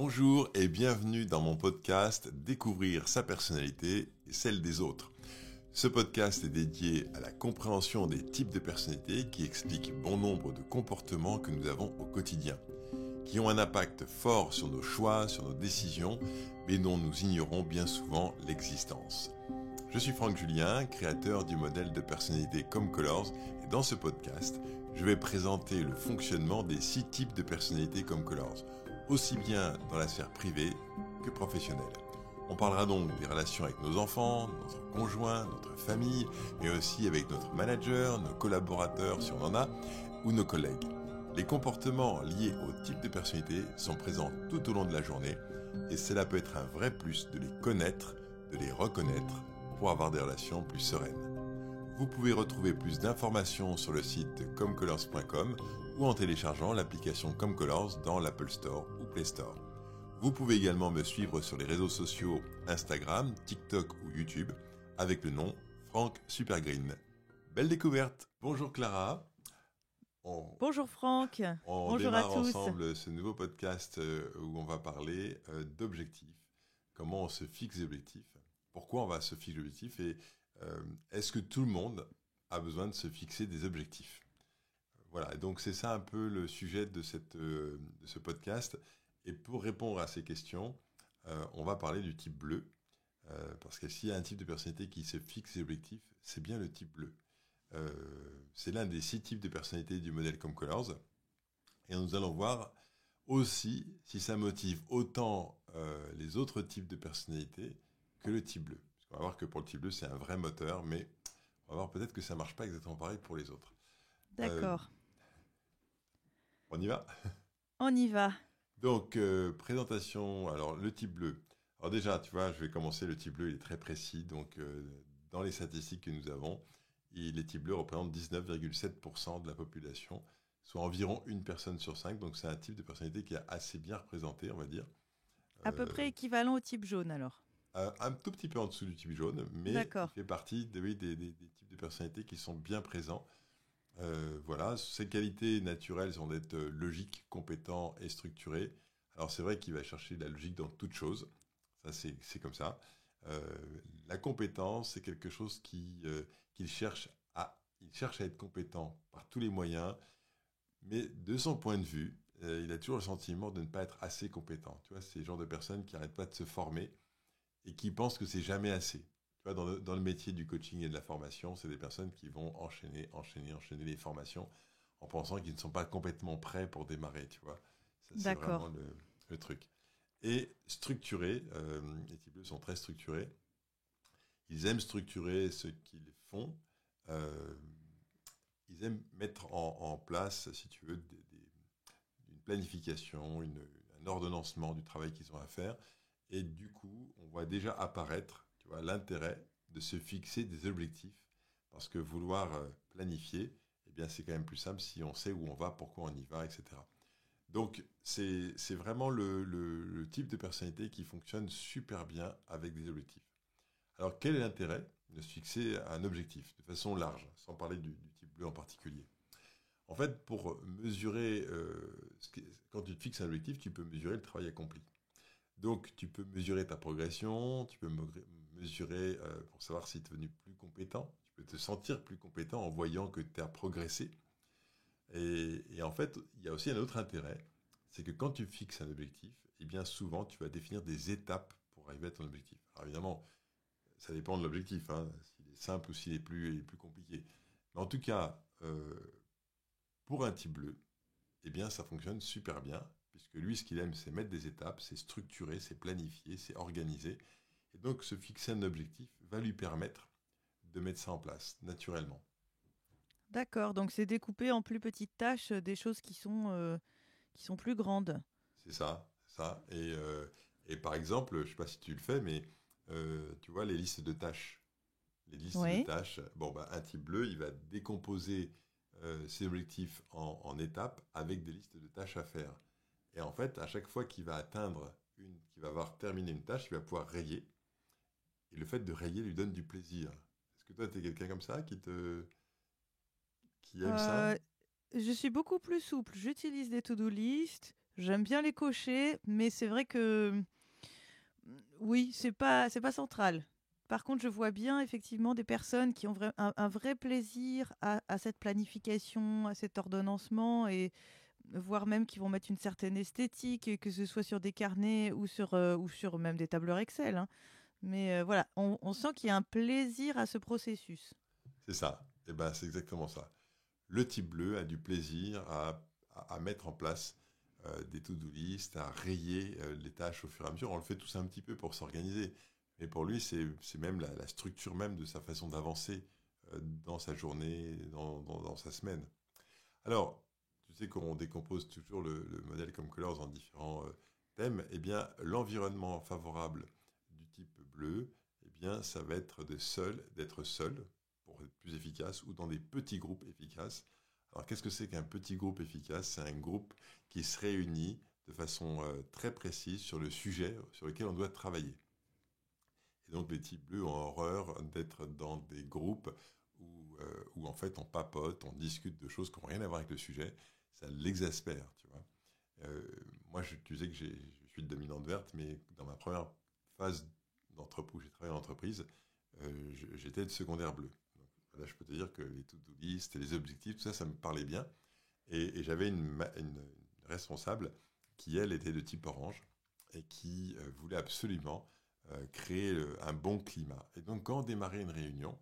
Bonjour et bienvenue dans mon podcast Découvrir sa personnalité et celle des autres. Ce podcast est dédié à la compréhension des types de personnalités qui expliquent bon nombre de comportements que nous avons au quotidien, qui ont un impact fort sur nos choix, sur nos décisions, mais dont nous ignorons bien souvent l'existence. Je suis Franck Julien, créateur du modèle de personnalité Comme Colors, et dans ce podcast, je vais présenter le fonctionnement des 6 types de personnalités Comme Colors, aussi bien dans la sphère privée que professionnelle. On parlera donc des relations avec nos enfants, notre conjoint, notre famille, mais aussi avec notre manager, nos collaborateurs si on en a, ou nos collègues. Les comportements liés au type de personnalité sont présents tout au long de la journée et cela peut être un vrai plus de les connaître, de les reconnaître pour avoir des relations plus sereines. Vous pouvez retrouver plus d'informations sur le site comecolors.com ou en téléchargeant l'application ComeColors dans l'Apple Store ou Play Store. Vous pouvez également me suivre sur les réseaux sociaux Instagram, TikTok ou YouTube avec le nom Franck Supergreen. Belle découverte. Bonjour Clara. Bonjour Franck, On bonjour à démarre tous. ensemble ce nouveau podcast où on va parler d'objectifs. Comment on se fixe des objectifs. Pourquoi on va se fixer des objectifs et est-ce que tout le monde a besoin de se fixer des objectifs? Voilà, donc c'est ça un peu le sujet de ce podcast. Et pour répondre à ces questions, on va parler du type bleu. Parce que s'il y a un type de personnalité qui se fixe des objectifs, c'est bien le type bleu. C'est l'un des 6 types de personnalités du modèle Comme Colors. Et nous allons voir aussi si ça motive autant les autres types de personnalités que le type bleu. On va voir que pour le type bleu, c'est un vrai moteur, mais on va voir peut-être que ça ne marche pas exactement pareil pour les autres. D'accord, On y va? on y va. Donc, présentation, alors le type bleu. Alors déjà, tu vois, je vais commencer, le type bleu, il est très précis. Donc, dans les statistiques que nous avons, les types bleus représentent 19,7% de la population, soit environ une personne sur 5. Donc, c'est un type de personnalité qui est assez bien représenté, on va dire. À peu Euh, près équivalent au type jaune alors. un tout petit peu en dessous du type jaune, mais il D'accord. fait partie oui, des types de personnalités qui sont bien présents. Voilà, ses qualités naturelles sont d'être logique, compétent et structuré. Alors c'est vrai qu'il va chercher la logique dans toute chose, ça c'est comme ça. Euh, la compétence, c'est quelque chose qu'il il cherche à être compétent par tous les moyens, mais de son point de vue, il a toujours le sentiment de ne pas être assez compétent. Tu vois, c'est le genre de personnes qui n'arrêtent pas de se former et qui pensent que c'est jamais assez. Tu vois, dans le métier du coaching et de la formation, c'est des personnes qui vont enchaîner les formations en pensant qu'ils ne sont pas complètement prêts pour démarrer, tu vois. Ça, c'est vraiment D'accord. le truc. Et structurés, les types bleus sont très structurés. Ils aiment structurer ce qu'ils font. Euh, Ils aiment mettre en place, si tu veux, une planification, un ordonnancement du travail qu'ils ont à faire. Et du coup, on voit déjà apparaître, tu vois, l'intérêt de se fixer des objectifs. Parce que vouloir planifier, eh bien, c'est quand même plus simple si on sait où on va, pourquoi on y va, etc. Donc, c'est vraiment le type de personnalité qui fonctionne super bien avec des objectifs. Alors, quel est l'intérêt de se fixer un objectif de façon large, sans parler du type bleu en particulier? En fait, pour mesurer, quand tu te fixes un objectif, tu peux mesurer le travail accompli. Donc, tu peux mesurer ta progression, tu peux mesurer pour savoir si tu es devenu plus compétent, tu peux te sentir plus compétent en voyant que tu as progressé. Et en fait, il y a aussi un autre intérêt, c'est que quand tu fixes un objectif, eh bien souvent, tu vas définir des étapes pour arriver à ton objectif. Alors évidemment, ça dépend de l'objectif, hein, s'il est simple ou s'il est plus compliqué. Mais en tout cas, pour un type bleu, eh bien, ça fonctionne super bien, puisque lui, ce qu'il aime, c'est mettre des étapes, c'est structurer, c'est planifier, c'est organiser. Et donc, se fixer un objectif va lui permettre de mettre ça en place, naturellement. D'accord, donc c'est découpé en plus petites tâches, des choses qui sont plus grandes. C'est ça, ça. Et par exemple, je ne sais pas si tu le fais, mais tu vois les listes de tâches. Les listes de Oui. tâches, bon, bah, un type bleu, il va décomposer ses objectifs en étapes avec des listes de tâches à faire. Et en fait, à chaque fois qu'il va avoir terminé une tâche, il va pouvoir rayer. Et le fait de rayer lui donne du plaisir. Est-ce que toi, tu es quelqu'un comme ça qui aime ça? Euh, je suis beaucoup plus souple. J'utilise des to-do list. J'aime bien les cocher, mais c'est vrai que oui, c'est pas central. Par contre, je vois bien effectivement des personnes qui ont un vrai plaisir à cette planification, à cet ordonnancement, et voire même qui vont mettre une certaine esthétique, et que ce soit sur des carnets ou sur même des tableurs Excel, hein. Mais voilà, on sent qu'il y a un plaisir à ce processus. C'est ça. Et ben, c'est exactement ça. Le type bleu a du plaisir à mettre en place des to-do list, à rayer les tâches au fur et à mesure. On le fait tous un petit peu pour s'organiser. Mais pour lui, c'est même la structure même de sa façon d'avancer dans sa journée, dans sa semaine. Alors, tu sais qu'on décompose toujours le modèle comme Colors en différents thèmes. Eh bien, l'environnement favorable du type bleu, eh bien, ça va être d'être seul pour être plus efficace ou dans des petits groupes efficaces. Alors, qu'est-ce que c'est qu'un petit groupe efficace? C'est un groupe qui se réunit de façon très précise sur le sujet sur lequel on doit travailler. Et donc, les types bleus ont horreur d'être dans des groupes où en fait on papote, on discute de choses qui n'ont rien à voir avec le sujet. Ça l'exaspère, tu vois. Euh, Moi, tu sais que je suis de dominante verte, mais dans ma première phase d'entreprise, où j'ai travaillé en entreprise, j'étais de secondaire bleu. Donc, là, je peux te dire que les to-do list, les objectifs, tout ça, ça me parlait bien. Et j'avais une responsable qui, elle, était de type orange et qui voulait absolument créer un bon climat. Et donc, quand on démarrait une réunion,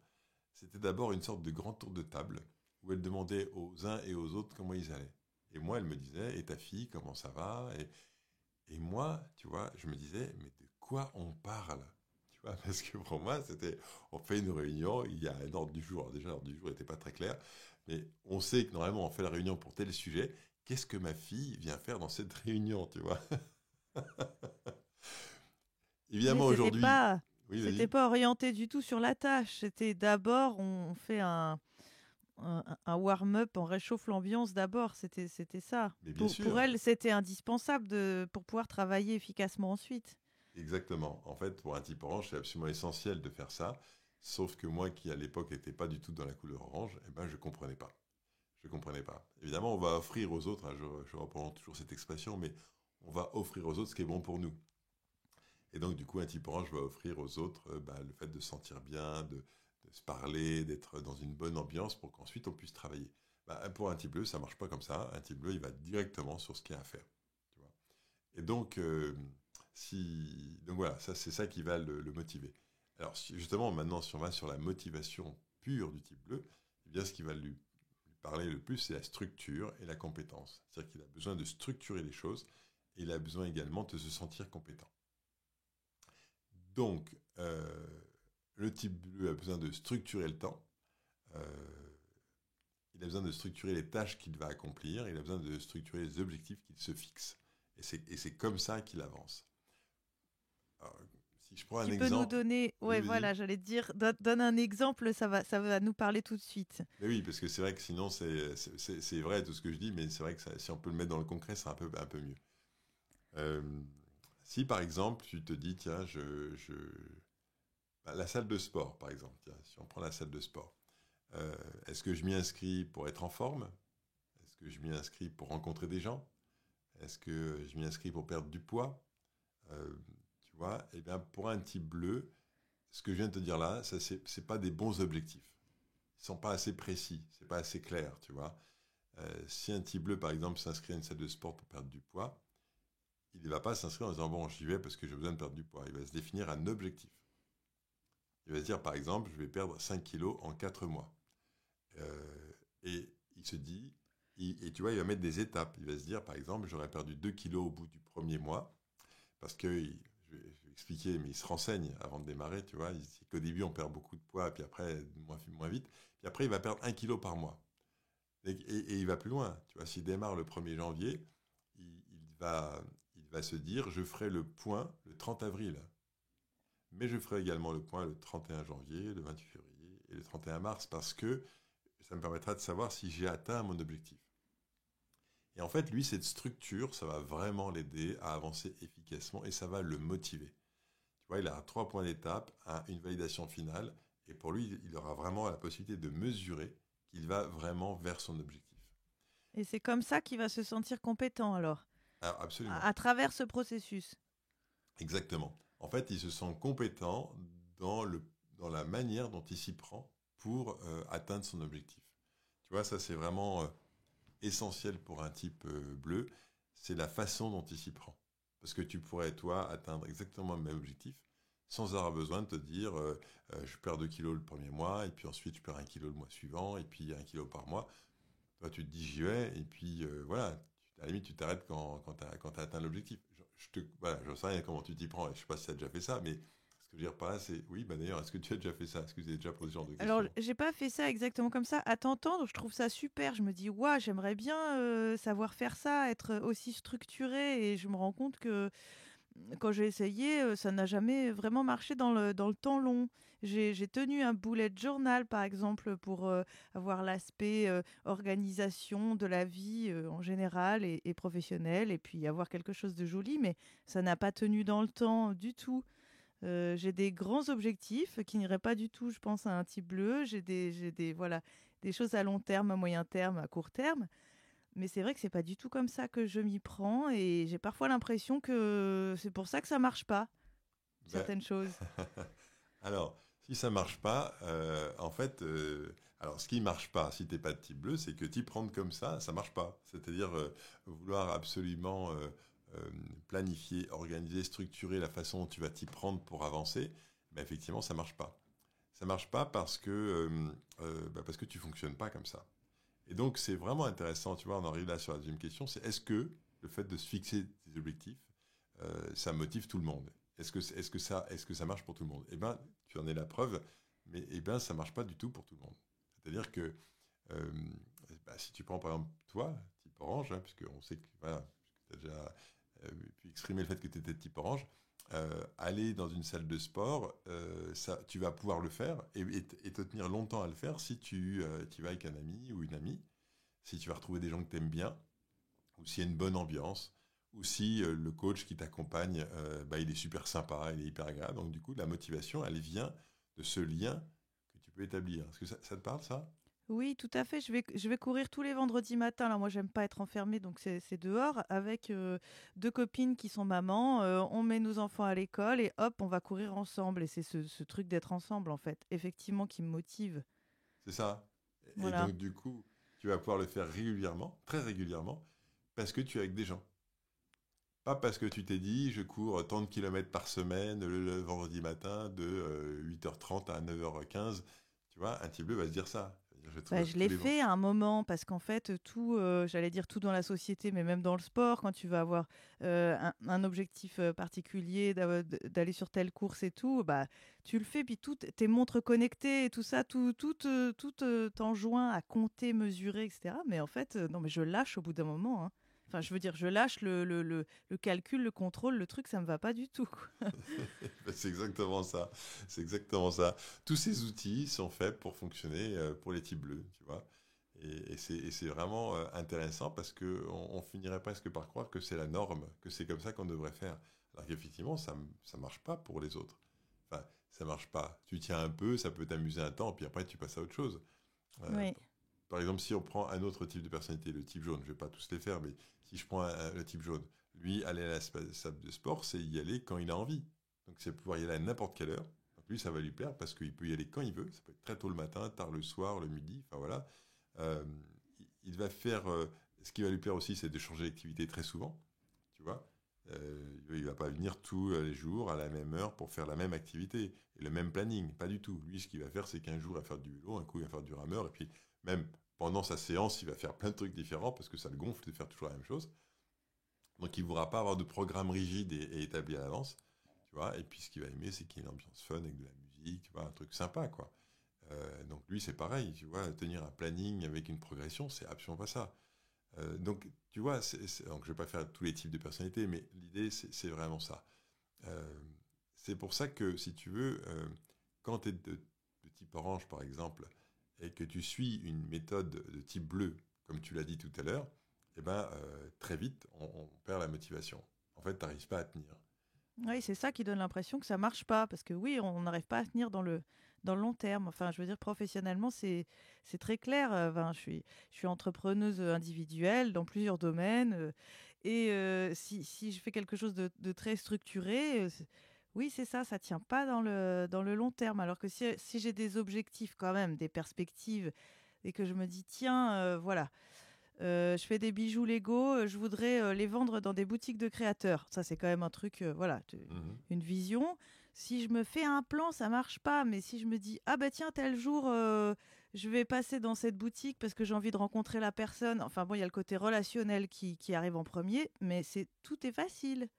c'était d'abord une sorte de grand tour de table où elle demandait aux uns et aux autres comment ils allaient. Et moi, elle me disait, et ta fille, comment ça va? Et moi, tu vois, je me disais, mais de quoi on parle? Tu vois, parce que pour moi, c'était, on fait une réunion, il y a un ordre du jour. Alors déjà, l'ordre du jour n'était pas très clair, mais on sait que normalement, on fait la réunion pour tel sujet. Qu'est-ce que ma fille vient faire dans cette réunion, tu vois? Oui, Évidemment, c'était aujourd'hui, pas, oui, c'était vas-y. pas orienté du tout sur la tâche. C'était d'abord, on fait un warm-up, on réchauffe l'ambiance d'abord. C'était ça. Mais bien Pour sûr, elle, c'était indispensable pour pouvoir travailler efficacement ensuite. exactement. En fait, pour un type orange, c'est absolument essentiel de faire ça. Sauf que moi, qui à l'époque n'étais pas du tout dans la couleur orange, eh ben, je comprenais pas. Je comprenais pas. Évidemment, on va offrir aux autres, hein, je reprends toujours cette expression, mais on va offrir aux autres ce qui est bon pour nous. Et donc, du coup, un type orange va offrir aux autres le fait de se sentir bien, de se parler, d'être dans une bonne ambiance pour qu'ensuite on puisse travailler. Pour un type bleu, ça marche pas comme ça. Un type bleu, il va directement sur ce qu'il y a à faire. Tu vois. Et donc, donc voilà, ça, c'est ça qui va le motiver. Alors, justement, maintenant, si on va sur la motivation pure du type bleu, eh bien, ce qui va lui parler le plus, c'est la structure et la compétence. C'est-à-dire qu'il a besoin de structurer les choses et il a besoin également de se sentir compétent. Donc, le type bleu a besoin de structurer le temps, euh, il a besoin de structurer les tâches qu'il va accomplir, il a besoin de structurer les objectifs qu'il se fixe. Et c'est comme ça qu'il avance. Alors, si je prends un Tu peux nous exemple, donner, oui, ouais, vas-y. voilà, j'allais te dire, donne un exemple, ça va nous parler tout de suite. Mais oui, parce que c'est vrai que sinon, c'est vrai tout ce que je dis, mais c'est vrai que si on peut le mettre dans le concret, c'est un peu mieux. Euh, Si par exemple, tu te dis, tiens, la salle de sport, par exemple, tiens, si on prend la salle de sport, est-ce que je m'y inscris pour être en forme? Est-ce que je m'y inscris pour rencontrer des gens? Est-ce que je m'y inscris pour perdre du poids? Euh, Tu vois, eh bien, pour un type bleu, ce que je viens de te dire là, ça, c'est pas des bons objectifs. Ils sont pas assez précis, c'est pas assez clair, tu vois. Si un type bleu, par exemple, s'inscrit à une salle de sport pour perdre du poids, il ne va pas s'inscrire en disant, bon, j'y vais parce que j'ai besoin de perdre du poids. Il va se définir un objectif. Il va se dire, par exemple, je vais perdre 5 kilos en 4 mois. Et il se dit, et tu vois, il va mettre des étapes. Il va se dire, par exemple, j'aurais perdu 2 kilos au bout du premier mois, parce que, je vais expliquer, mais il se renseigne avant de démarrer, tu vois. Il dit qu'au début, on perd beaucoup de poids, puis après, moins vite. Puis après, il va perdre 1 kilo par mois. Et il va plus loin. Tu vois, s'il démarre le 1er janvier, il va se dire, je ferai le point le 30 avril. Mais je ferai également le point le 31 janvier, le 28 février et le 31 mars, parce que ça me permettra de savoir si j'ai atteint mon objectif. Et en fait, lui, cette structure, ça va vraiment l'aider à avancer efficacement et ça va le motiver. Tu vois, il a 3 points d'étape, une validation finale, et pour lui, il aura vraiment la possibilité de mesurer qu'il va vraiment vers son objectif. Et c'est comme ça qu'il va se sentir compétent alors. Alors, absolument. à travers ce processus. Exactement. En fait, il se sent compétent dans, dans la manière dont il s'y prend pour atteindre son objectif. Tu vois, ça c'est vraiment essentiel pour un type bleu, c'est la façon dont il s'y prend. Parce que tu pourrais, toi, atteindre exactement le même objectif sans avoir besoin de te dire je perds 2 kilos le premier mois, et puis ensuite je perds 1 kilo le mois suivant, et puis 1 kilo par mois. Toi, tu te dis j'y vais, et puis voilà, à la limite, tu t'arrêtes quand tu as atteint l'objectif. Voilà, je ne sais rien comment tu t'y prends, et je ne sais pas si tu as déjà fait ça, mais ce que je veux dire par là, c'est oui, bah d'ailleurs, est-ce que tu as déjà fait ça? Est-ce que tu as déjà posé ce genre de Alors, questions? j'ai pas fait ça exactement comme ça. À t'entendre, je trouve ça super. Je me dis, waouh, j'aimerais bien savoir faire ça, être aussi structuré. Et je me rends compte que quand j'ai essayé, ça n'a jamais vraiment marché dans le temps long. J'ai tenu un bullet journal, par exemple, pour avoir l'aspect organisation de la vie en général et professionnelle, et puis avoir quelque chose de joli, mais ça n'a pas tenu dans le temps du tout. J'ai des grands objectifs qui n'iraient pas du tout, je pense, à un type bleu. Voilà, des choses à long terme, à moyen terme, à court terme. Mais c'est vrai que c'est pas du tout comme ça que je m'y prends et j'ai parfois l'impression que c'est pour ça que ça marche pas, Ben, certaines choses. alors, si ça marche pas, en fait, alors ce qui marche pas, si t'es pas de type bleu, c'est que t'y prendre comme ça marche pas. C'est-à-dire vouloir absolument euh, planifier, organiser, structurer la façon dont tu vas t'y prendre pour avancer, ben effectivement, ça marche pas. Ça marche pas parce que tu fonctionnes pas comme ça. Et donc, c'est vraiment intéressant, tu vois, on arrive là sur la deuxième question, c'est est-ce que le fait de se fixer des objectifs, ça motive tout le monde? Est-ce que ça marche pour tout le monde? Eh bien, tu en es la preuve, mais eh ben, ça marche pas du tout pour tout le monde. C'est-à-dire que euh, bah, si tu prends par exemple toi, type orange, hein, puisqu'on sait que voilà, tu as déjà pu exprimer le fait que tu étais type orange, aller dans une salle de sport, tu vas pouvoir le faire et te tenir longtemps à le faire si tu vas avec un ami ou une amie, si tu vas retrouver des gens que tu aimes bien, ou s'il y a une bonne ambiance, ou si le coach qui t'accompagne, bah, il est super sympa, il est hyper agréable. Donc du coup, la motivation, elle vient de ce lien que tu peux établir. Est-ce que ça te parle, ça? Oui, tout à fait. Je vais courir tous les vendredis matins. Là, moi, j'aime pas être enfermée, donc c'est dehors avec deux copines qui sont mamans. On met nos enfants à l'école et hop, on va courir ensemble. Et c'est ce truc d'être ensemble, en fait, effectivement, qui me motive. C'est ça. Et Voilà. donc du coup, tu vas pouvoir le faire régulièrement, très régulièrement, parce que tu es avec des gens. Pas parce que tu t'es dit, je cours tant de kilomètres par semaine le vendredi matin de 8h30 à 9h15. Tu vois, un type bleu va se dire ça. Je vais Bah, trouver je tous l'ai les vents. fait à un moment parce qu'en fait, tout, j'allais dire tout dans la société, mais même dans le sport, quand tu vas avoir un objectif particulier, d'aller sur telle course et tout, bah, tu le fais, puis toutes tes montres connectées et tout ça, tout t'enjoint à compter, mesurer, etc. Mais en fait, non, mais je lâche au bout d'un moment, hein. Enfin, je veux dire, je lâche le calcul, le contrôle, le truc, ça me va pas du tout, quoi. Ben, c'est exactement ça. C'est exactement ça. Tous ces outils sont faits pour fonctionner pour les types bleus, tu vois. Et c'est vraiment intéressant parce on finirait presque par croire que c'est la norme, que c'est comme ça qu'on devrait faire. Alors qu'effectivement, ça marche pas pour les autres. Enfin, ça marche pas. Tu tiens un peu, ça peut t'amuser un temps, puis après tu passes à autre chose. Euh, Oui. Par exemple, si on prend un autre type de personnalité, le type jaune, je vais pas tous les faire, mais si je prends le type jaune, lui, aller à la salle de sport, c'est y aller quand il a envie. Donc c'est pouvoir y aller à n'importe quelle heure. Donc lui, ça va lui plaire parce qu'il peut y aller quand il veut. Ça peut être très tôt le matin, tard le soir, le midi, enfin voilà. Euh, il va faire. Ce qui va lui plaire aussi, c'est de changer d'activité très souvent, tu vois. Il va pas venir tous les jours à la même heure pour faire la même activité et le même planning, pas du tout. Lui, ce qu'il va faire, c'est qu'un jour, il va faire du vélo, un coup, il va faire du rameur, et puis même pendant sa séance, il va faire plein de trucs différents parce que ça le gonfle de faire toujours la même chose. Donc, il ne voudra pas avoir de programme rigide et établi à l'avance, tu vois. Et puis, ce qu'il va aimer, c'est qu'il y ait une ambiance fun avec de la musique, tu vois, un truc sympa, quoi. Donc, lui, c'est pareil, tu vois, tenir un planning avec une progression, c'est absolument pas ça. Donc, tu vois, donc je ne vais pas faire tous les types de personnalités, mais l'idée, c'est vraiment ça. Euh, c'est pour ça que, si tu veux, quand tu es de type orange, par exemple, et que tu suis une méthode de type bleu, comme tu l'as dit tout à l'heure, eh ben, très vite, on perd la motivation. En fait, tu n'arrives pas à tenir. Oui, c'est ça qui donne l'impression que ça marche pas, parce que oui, on n'arrive pas à tenir dans le long terme. Enfin, je veux dire, professionnellement, c'est très clair. Enfin, je suis entrepreneuse individuelle dans plusieurs domaines, Et si je fais quelque chose de très structuré, oui, c'est ça, ça tient pas dans le long terme. Alors que si j'ai des objectifs quand même, des perspectives, et que je me dis, tiens, voilà, je fais des bijoux Lego, je voudrais les vendre dans des boutiques de créateurs. Ça, c'est quand même un truc, voilà, Mhm. une vision. Si je me fais un plan, ça marche pas. Mais si je me dis, ah bah tiens, tel jour, je vais passer dans cette boutique parce que j'ai envie de rencontrer la personne. Enfin bon, il y a le côté relationnel qui arrive en premier, mais tout est facile.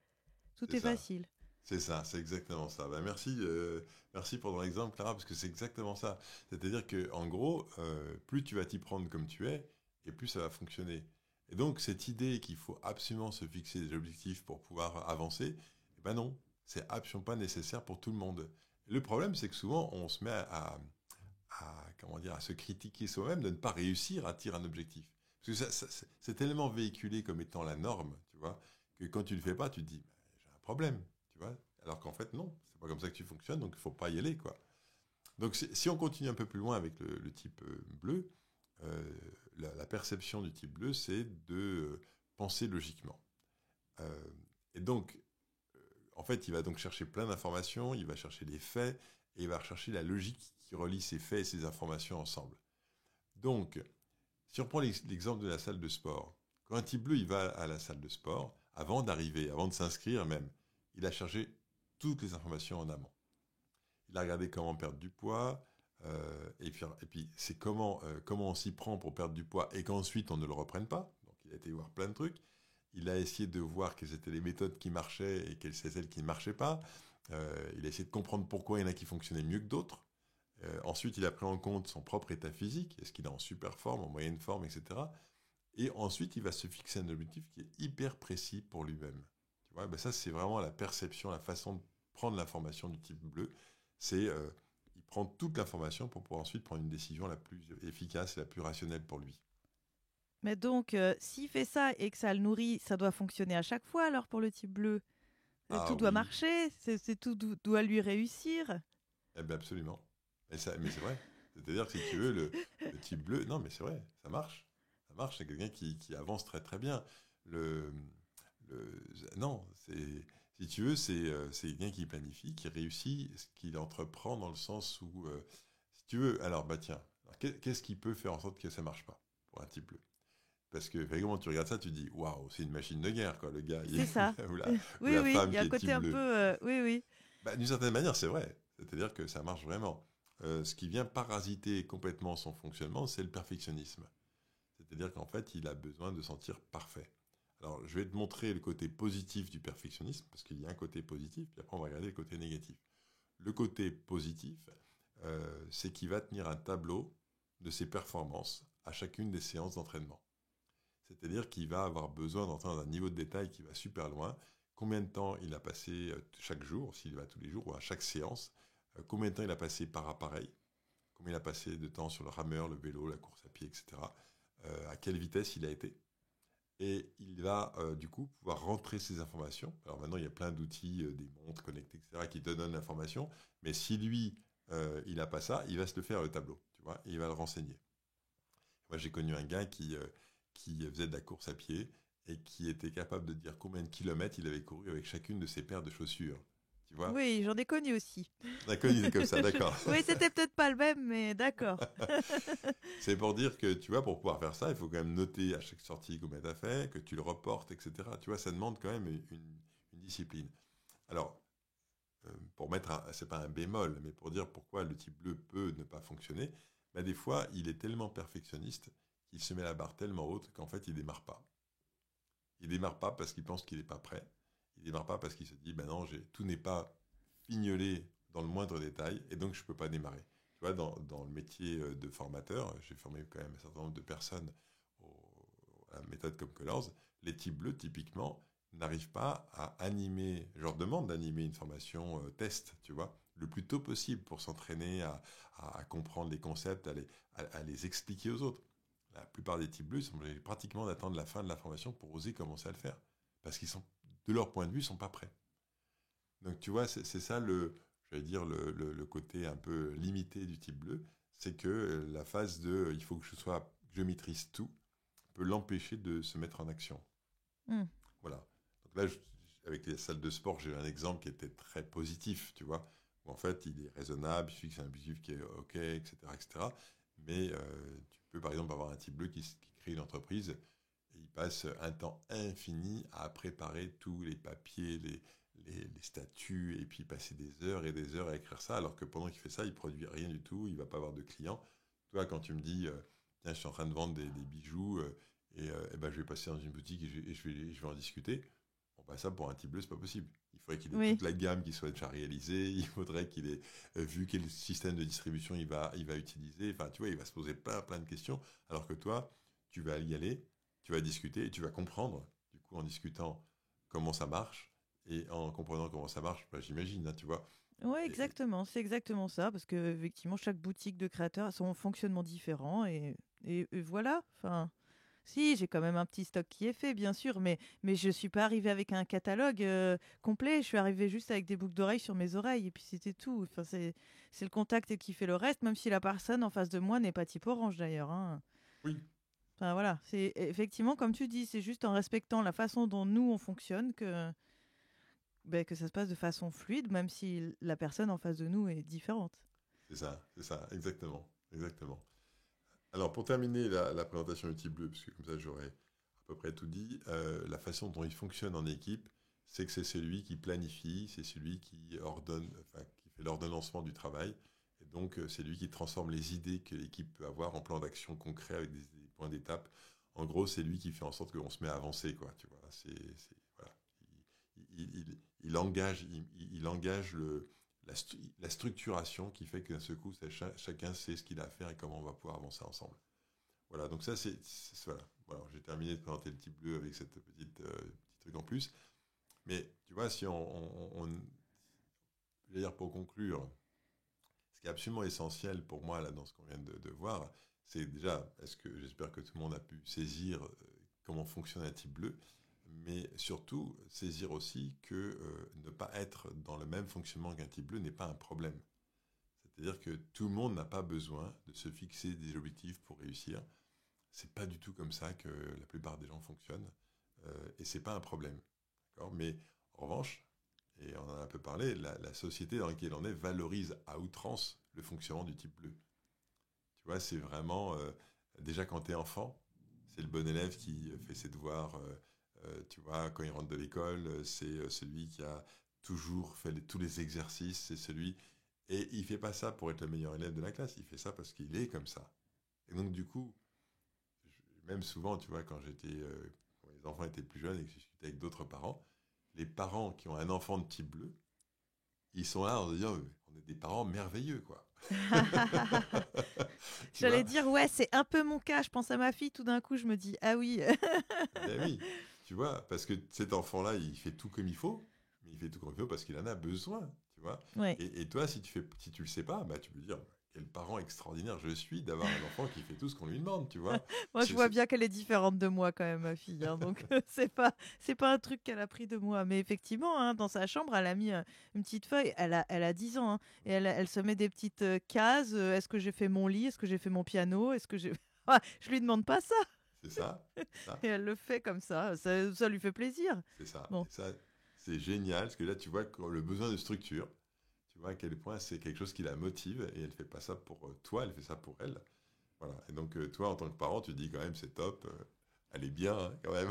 C'est Tout est ça. facile. C'est ça, c'est exactement ça. Bah, merci pour ton exemple, Clara, parce que c'est exactement ça. C'est-à-dire que, en gros, plus tu vas t'y prendre comme tu es, et plus ça va fonctionner. Et donc, cette idée qu'il faut absolument se fixer des objectifs pour pouvoir avancer, eh ben non, c'est absolument pas nécessaire pour tout le monde. Le problème, c'est que souvent, on se met comment dire, à se critiquer soi-même de ne pas réussir à atteindre un objectif. Parce que c'est tellement véhiculé comme étant la norme, tu vois, que quand tu le fais pas, tu te dis, bah, j'ai un problème, tu vois. Alors qu'en fait, non, c'est pas comme ça que tu fonctionnes, donc il faut pas y aller, quoi. Donc si on continue un peu plus loin avec le type bleu, euh, la perception du type bleu, c'est de penser logiquement. Euh, et donc, en fait, il va donc chercher plein d'informations, il va chercher les faits, et il va rechercher la logique qui relie ces faits et ces informations ensemble. Donc, si on prend l'exemple de la salle de sport, quand un type bleu il va à la salle de sport, avant d'arriver, avant de s'inscrire même, il a cherché toutes les informations en amont. Il a regardé comment perdre du poids, et puis c'est comment on s'y prend pour perdre du poids et qu'ensuite on ne le reprenne pas. Donc il a été voir plein de trucs. Il a essayé de voir quelles étaient les méthodes qui marchaient et quelles étaient celles qui ne marchaient pas. Il a essayé de comprendre pourquoi il y en a qui fonctionnaient mieux que d'autres. Ensuite, il a pris en compte son propre état physique. Est-ce qu'il est en super forme, en moyenne forme, etc. Et ensuite, il va se fixer un objectif qui est hyper précis pour lui-même. Tu vois, ben ça, c'est vraiment la perception, la façon de prendre l'information du type bleu. C'est, il prend toute l'information pour pouvoir ensuite prendre une décision la plus efficace et la plus rationnelle pour lui. Mais donc, s'il fait ça et que ça le nourrit, ça doit fonctionner à chaque fois alors pour le type bleu. Ah Tout doit oui, marcher, tout doit lui réussir. eh bien absolument. Mais c'est vrai. C'est-à-dire que si tu veux, le type bleu, non, mais c'est vrai, ça marche. Ça marche, c'est quelqu'un qui avance très très bien. Le, non, si tu veux, c'est quelqu'un qui planifie, qui réussit ce qu'il entreprend dans le sens où, si tu veux, alors bah tiens, alors, qu'est-ce qui peut faire en sorte que ça marche pas pour un type bleu? Parce que vraiment, tu regardes ça, tu dis, waouh, c'est une machine de guerre, quoi, le gars, C'est ça. ou Oui, la oui, il femme y a qui un est côté type un peu... bleu. oui, oui. Bah, d'une certaine manière, c'est vrai. C'est-à-dire que ça marche vraiment. Ce qui vient parasiter complètement son fonctionnement, c'est le perfectionnisme. C'est-à-dire qu'en fait, il a besoin de sentir parfait. Alors, je vais te montrer le côté positif du perfectionnisme, parce qu'il y a un côté positif, puis après, on va regarder le côté négatif. Le côté positif, c'est qu'il va tenir un tableau de ses performances à chacune des séances d'entraînement. C'est-à-dire qu'il va avoir besoin d'entrer dans un niveau de détail qui va super loin. Combien de temps il a passé chaque jour, s'il va tous les jours, ou à chaque séance. Combien de temps il a passé par appareil. Combien il a passé de temps sur le rameur, le vélo, la course à pied, etc. À quelle vitesse il a été. Et il va du coup pouvoir rentrer ces informations. Alors maintenant, il y a plein d'outils, des montres connectées, etc., qui te donnent l'information. Mais si lui, il n'a pas ça, il va se le faire le tableau, tu vois, et il va le renseigner. Moi, j'ai connu un gars qui faisait de la course à pied et qui était capable de dire combien de kilomètres il avait couru avec chacune de ses paires de chaussures. Tu vois? Oui, j'en ai connu aussi. On a connu des comme ça, Je- d'accord. Oui, c'était peut-être pas le même, mais d'accord. C'est pour dire que, tu vois, pour pouvoir faire ça, il faut quand même noter à chaque sortie combien tu as fait, que tu le reportes, etc. Tu vois, ça demande quand même une discipline. Alors, pour mettre c'est pas un bémol, mais pour dire pourquoi le type bleu peut ne pas fonctionner, bah, des fois, il est tellement perfectionniste qu'il se met la barre tellement haute qu'en fait, il démarre pas. Il démarre pas parce qu'il pense qu'il n'est pas prêt. Il démarre pas parce qu'il se dit, ben non, tout n'est pas fignolé dans le moindre détail et donc je ne peux pas démarrer. Tu vois, dans le métier de formateur, j'ai formé quand même un certain nombre de personnes à la méthode comme Colors. Les types bleus, typiquement, n'arrivent pas à animer, je leur demande d'animer une formation test, tu vois, le plus tôt possible pour s'entraîner à comprendre les concepts, à les expliquer aux autres. La plupart des types bleus sont obligés pratiquement d'attendre la fin de la formation pour oser commencer à le faire. Parce qu'ils sont, de leur point de vue, ils sont pas prêts. Donc tu vois, c'est ça j'allais dire le côté un peu limité du type bleu, c'est que la phase de il faut que je maîtrise tout peut l'empêcher de se mettre en action. Hmm. Voilà. Donc là, avec les salles de sport, j'ai un exemple qui était très positif, tu vois, où en fait, il est raisonnable, il suffit que c'est un objectif qui est OK, etc., etc. Mais tu peux, par exemple, avoir un type bleu qui crée une entreprise et il passe un temps infini à préparer tous les papiers, les statuts, et puis passer des heures et des heures à écrire ça, alors que pendant qu'il fait ça, il produit rien du tout, il va pas avoir de clients. Toi, quand tu me dis, tiens, je suis en train de vendre des bijoux, et ben, je vais passer dans une boutique et je vais en discuter. Bon, bah, ça, pour un type bleu, c'est pas possible. Il faudrait qu'il ait toute Oui, la gamme qui soit déjà réalisée. Il faudrait qu'il ait vu quel système de distribution il va utiliser. Enfin, tu vois, il va se poser plein de questions. Alors que toi, tu vas y aller, tu vas discuter et tu vas comprendre, du coup, en discutant comment ça marche et en comprenant comment ça marche, bah, j'imagine, hein, tu vois. ouais, Et exactement. C'est exactement ça, parce que effectivement, chaque boutique de créateur a son fonctionnement différent, et voilà. Enfin, si, j'ai quand même un petit stock qui est fait, bien sûr, mais je suis pas arrivée avec un catalogue complet. Je suis arrivée juste avec des boucles d'oreilles sur mes oreilles, et puis c'était tout. Enfin, c'est le contact qui fait le reste, même si la personne en face de moi n'est pas type orange d'ailleurs, hein. oui, Enfin voilà, c'est effectivement comme tu dis, c'est juste en respectant la façon dont nous on fonctionne que ça se passe de façon fluide, même si la personne en face de nous est différente. c'est ça, exactement, exactement. Alors, pour terminer la présentation du type bleu, puisque comme ça j'aurais à peu près tout dit, la façon dont il fonctionne en équipe, c'est que c'est celui qui planifie, c'est celui qui ordonne, enfin, qui fait l'ordonnancement du travail, et donc c'est lui qui transforme les idées que l'équipe peut avoir en plan d'action concret avec des points d'étape. En gros, c'est lui qui fait en sorte qu'on se met à avancer, quoi. Tu vois, voilà. Il engage, il engage la structuration qui fait que d'un seul coup, chacun sait ce qu'il a à faire et comment on va pouvoir avancer ensemble. Voilà, donc ça, voilà. Voilà, j'ai terminé de présenter le type bleu avec cette petit truc en plus. Mais tu vois, si je veux dire pour conclure, ce qui est absolument essentiel pour moi là dans ce qu'on vient de voir, c'est déjà, j'espère que tout le monde a pu saisir comment fonctionne un type bleu, mais surtout saisir aussi que ne pas être dans le même fonctionnement qu'un type bleu n'est pas un problème. C'est-à-dire que tout le monde n'a pas besoin de se fixer des objectifs pour réussir. C'est pas du tout comme ça que la plupart des gens fonctionnent, et c'est pas un problème. D'accord. Mais en revanche, et on en a un peu parlé, la société dans laquelle on est valorise à outrance le fonctionnement du type bleu. Tu vois, c'est vraiment déjà quand tu es enfant, c'est le bon élève qui fait ses devoirs. Tu vois, quand il rentre de l'école, c'est celui qui a toujours fait tous les exercices. C'est celui et il fait pas ça pour être le meilleur élève de la classe. Il fait ça parce qu'il est comme ça. Et donc du coup, même souvent, tu vois, quand les enfants étaient plus jeunes et que je discutais avec d'autres parents, les parents qui ont un enfant de type bleu, ils sont là en se disant, on est des parents merveilleux, quoi. Tu J'allais vois. dire, ouais, c'est un peu mon cas. Je pense à ma fille, tout d'un coup, je me dis, ah oui. Ben oui, tu vois, parce que cet enfant-là, il fait tout comme il faut, mais il fait tout comme il faut parce qu'il en a besoin, tu vois. Ouais. Et toi, si tu le sais pas, bah, tu peux dire, quel parent extraordinaire je suis d'avoir un enfant qui fait tout ce qu'on lui demande, tu vois. Moi, je C'est, vois c'est- bien qu'elle est différente de moi quand même, ma fille, hein, donc c'est pas un truc qu'elle a pris de moi. Mais effectivement, hein, dans sa chambre, elle a mis une petite feuille. Elle a 10 ans, hein, et elle se met des petites cases. Est-ce que j'ai fait mon lit? Est-ce que j'ai fait mon piano? Est-ce que j'ai... Ouais, je lui demande pas ça, c'est ça, c'est ça, et elle le fait comme ça. Ça lui fait plaisir. c'est ça. Bon, Et ça, c'est génial, parce que là, tu vois le besoin de structure, tu vois à quel point c'est quelque chose qui la motive, et elle fait pas ça pour toi, elle fait ça pour elle. Voilà. Et donc, toi, en tant que parent, tu te dis quand même, c'est top, elle est bien, hein, quand même.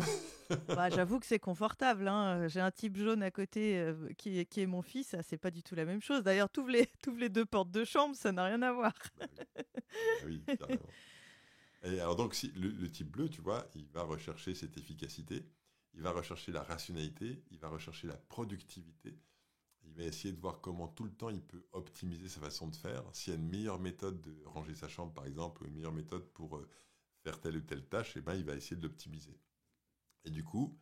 bah, j'avoue que c'est confortable, hein. J'ai un type jaune à côté qui est mon fils. Ça, c'est pas du tout la même chose. D'ailleurs, t'ouvres les deux portes de chambre, ça n'a rien à voir. Bah oui, bah oui, carrément. Et alors donc, si, le type bleu, tu vois, il va rechercher cette efficacité, il va rechercher la rationalité, il va rechercher la productivité, il va essayer de voir comment tout le temps il peut optimiser sa façon de faire. S'il y a une meilleure méthode de ranger sa chambre, par exemple, ou une meilleure méthode pour faire telle ou telle tâche, eh ben, il va essayer de l'optimiser. Et du coup,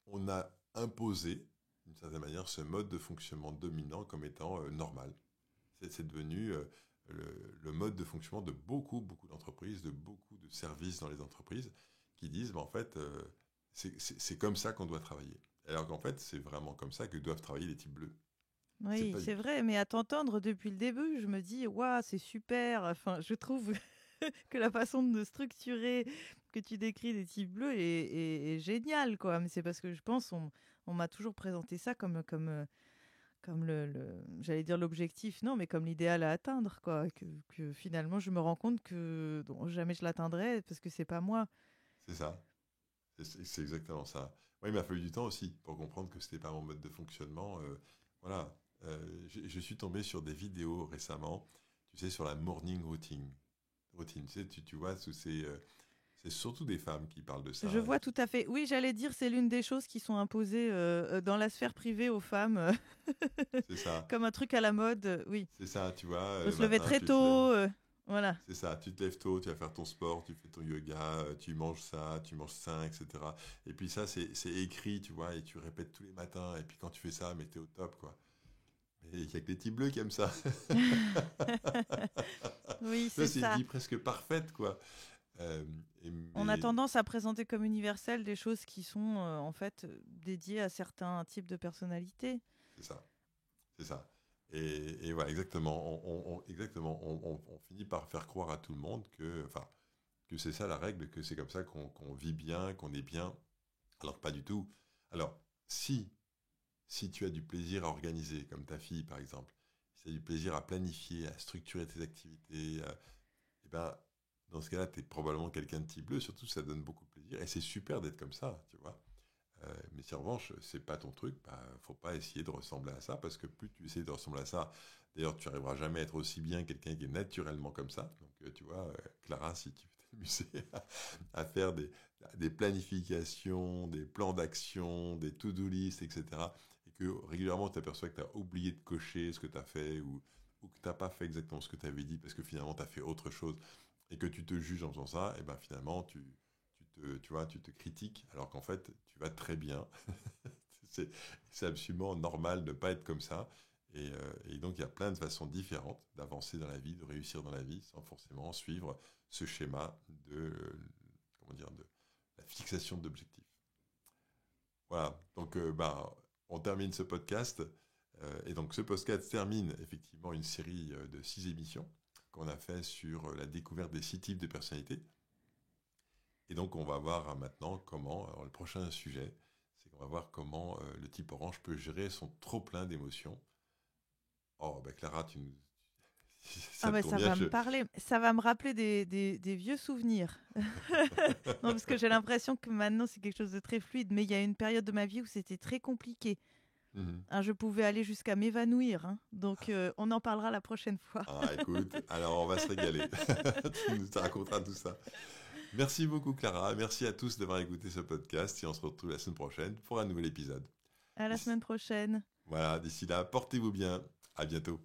on a imposé, d'une certaine manière, ce mode de fonctionnement dominant comme étant normal. C'est devenu le mode de fonctionnement de beaucoup d'entreprises, de beaucoup de services dans les entreprises qui disent, bah, en fait, c'est comme ça qu'on doit travailler. Alors qu'en fait, c'est vraiment comme ça que doivent travailler les types bleus. C'est Oui, pas du c'est tout. vrai, mais à t'entendre depuis le début, je me dis, waouh, c'est super. Enfin, je trouve que la façon de structurer que tu décris des types bleus est génial, quoi. Mais c'est parce que je pense on m'a toujours présenté ça comme j'allais dire l'objectif, non, mais comme l'idéal à atteindre, quoi. Que finalement, je me rends compte que jamais je l'atteindrai parce que c'est pas moi. C'est ça. C'est exactement ça. Moi, il m'a fallu du temps aussi pour comprendre que c'était pas mon mode de fonctionnement. Voilà. Je suis tombé sur des vidéos récemment, tu sais, sur la morning routine. Tu sais, tu vois, c'est surtout des femmes qui parlent de ça. Je vois tout à fait. Oui, j'allais dire, c'est l'une des choses qui sont imposées dans la sphère privée aux femmes, C'est ça. comme un truc à la mode. Oui, C'est ça, tu vois. faut Le se lever matin, très tu te lèves. tôt. Voilà. C'est ça, tu te lèves tôt, tu vas faire ton sport, tu fais ton yoga, tu manges ça, tu manges ça, etc. Et puis ça, c'est écrit, tu vois, et tu répètes tous les matins. Et puis quand tu fais ça, mais t'es au top, quoi. Mais il n'y a que les petits bleus qui aiment ça. Oui, Ça, c'est c'est une ça. vie presque parfaite, quoi. Euh, On a mais tendance à présenter comme universelles des choses qui sont en fait dédiées à certains types de personnalités. c'est ça, c'est ça. Et voilà, exactement. Exactement. On finit par faire croire à tout le monde que c'est ça la règle, que c'est comme ça qu'on vit bien, qu'on est bien. Alors que pas du tout. Alors, si tu as du plaisir à organiser, comme ta fille par exemple, si tu as du plaisir à planifier, à structurer tes activités, eh ben, dans ce cas-là, tu es probablement quelqu'un de type bleu, surtout ça donne beaucoup de plaisir. Et c'est super d'être comme ça, tu vois. Mais si en revanche, c'est pas ton truc, bah, faut pas essayer de ressembler à ça, parce que plus tu essaies de ressembler à ça, d'ailleurs, tu n'arriveras jamais à être aussi bien quelqu'un qui est naturellement comme ça. Donc, tu vois, Clara, si tu veux t'amuser à faire des planifications, des plans d'action, des to-do list, etc., et que régulièrement, tu t'aperçois que tu as oublié de cocher ce que tu as fait, ou que tu n'as pas fait exactement ce que tu avais dit, parce que finalement, tu as fait autre chose, et que tu te juges en faisant ça, et ben finalement, tu te critiques, alors qu'en fait, tu vas très bien. c'est, c'est absolument normal de ne pas être comme ça. Et donc, il y a plein de façons différentes d'avancer dans la vie, de réussir dans la vie, sans forcément suivre ce schéma comment dire, de la fixation d'objectifs. Voilà. Donc, on termine ce podcast. Et donc, ce podcast termine effectivement une série de 6 émissions qu'on a fait sur la découverte des 6 types de personnalités. Et donc, on va voir maintenant comment, alors le prochain sujet, c'est qu'on va voir comment le type orange peut gérer son trop-plein d'émotions. Oh, ben Clara, Ah ça bah tombe ça bien. va me parler, ça va me rappeler des vieux souvenirs. Non, parce que j'ai l'impression que maintenant c'est quelque chose de très fluide, mais il y a une période de ma vie où c'était très compliqué. Mhm. Hein, je pouvais aller jusqu'à m'évanouir, hein. Donc on en parlera la prochaine fois. Ah, écoute, alors on va se régaler. Tu nous raconteras tout ça. Merci beaucoup, Clara. Merci à tous d'avoir écouté ce podcast et on se retrouve la semaine prochaine pour un nouvel épisode. À la D'ici- semaine prochaine. Voilà, d'ici là, portez-vous bien. À bientôt.